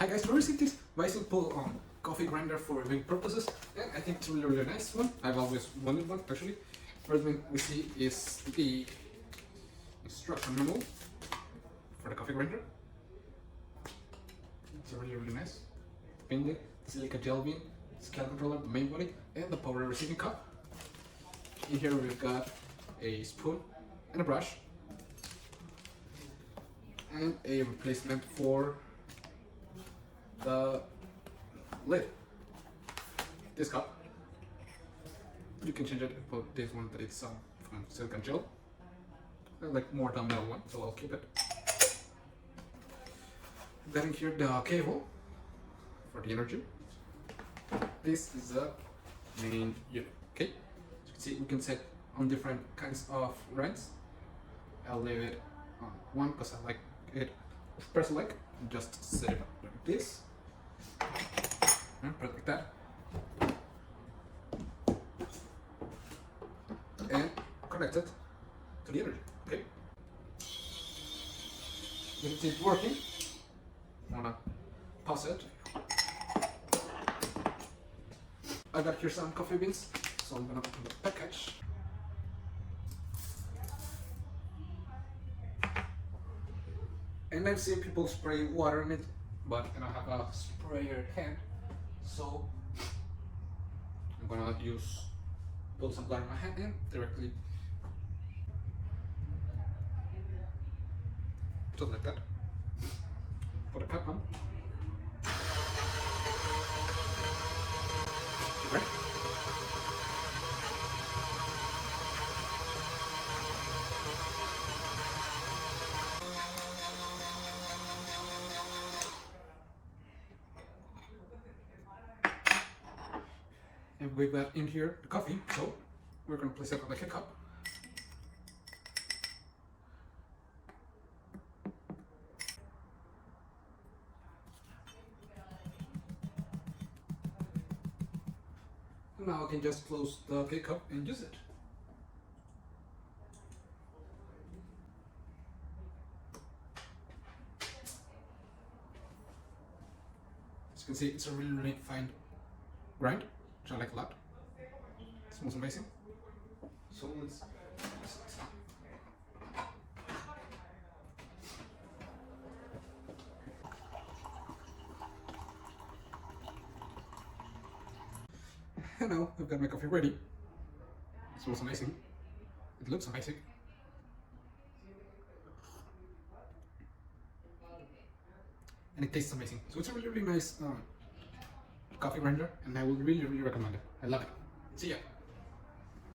Hi guys, we received this Viesimple coffee grinder for reviewing purposes, and I think it's a really nice one. I've always wanted one actually. First thing we see is the instruction manual for the coffee grinder. It's really nice. Mainly the silica gel bean, scale controller, the main body, and the power receiving cup. In here we've got a spoon and a brush, and a replacement for the lid. This cup, you can change it for this one that it's from silicone gel. I like more the metal one, so I'll keep it. Then here the cable for the energy. This is the main unit. Okay, as you can see, we can set on different kinds of rents. I'll leave it on one because I like it Espresso-like. Just set it up like this. And put it like that. And connect it to the energy. Okay. You can see it working. I'm gonna pause it. I got here some coffee beans, so I'm gonna open the package. And I've seen people spray water in it, but I don't have a sprayer hand, so I'm gonna put some water in my hand and directly just like that. Put a cap on. Right. And we've got in here the coffee, so we're going to place it on the head cup. And now I can just close the K cup and use it. As you can see, it's a really fine grind, which I like a lot. It smells amazing. So let's and now I've got my coffee ready. It smells amazing. It looks amazing. And it tastes amazing. So it's a really nice coffee grinder, and I would really recommend it. I love it. See ya.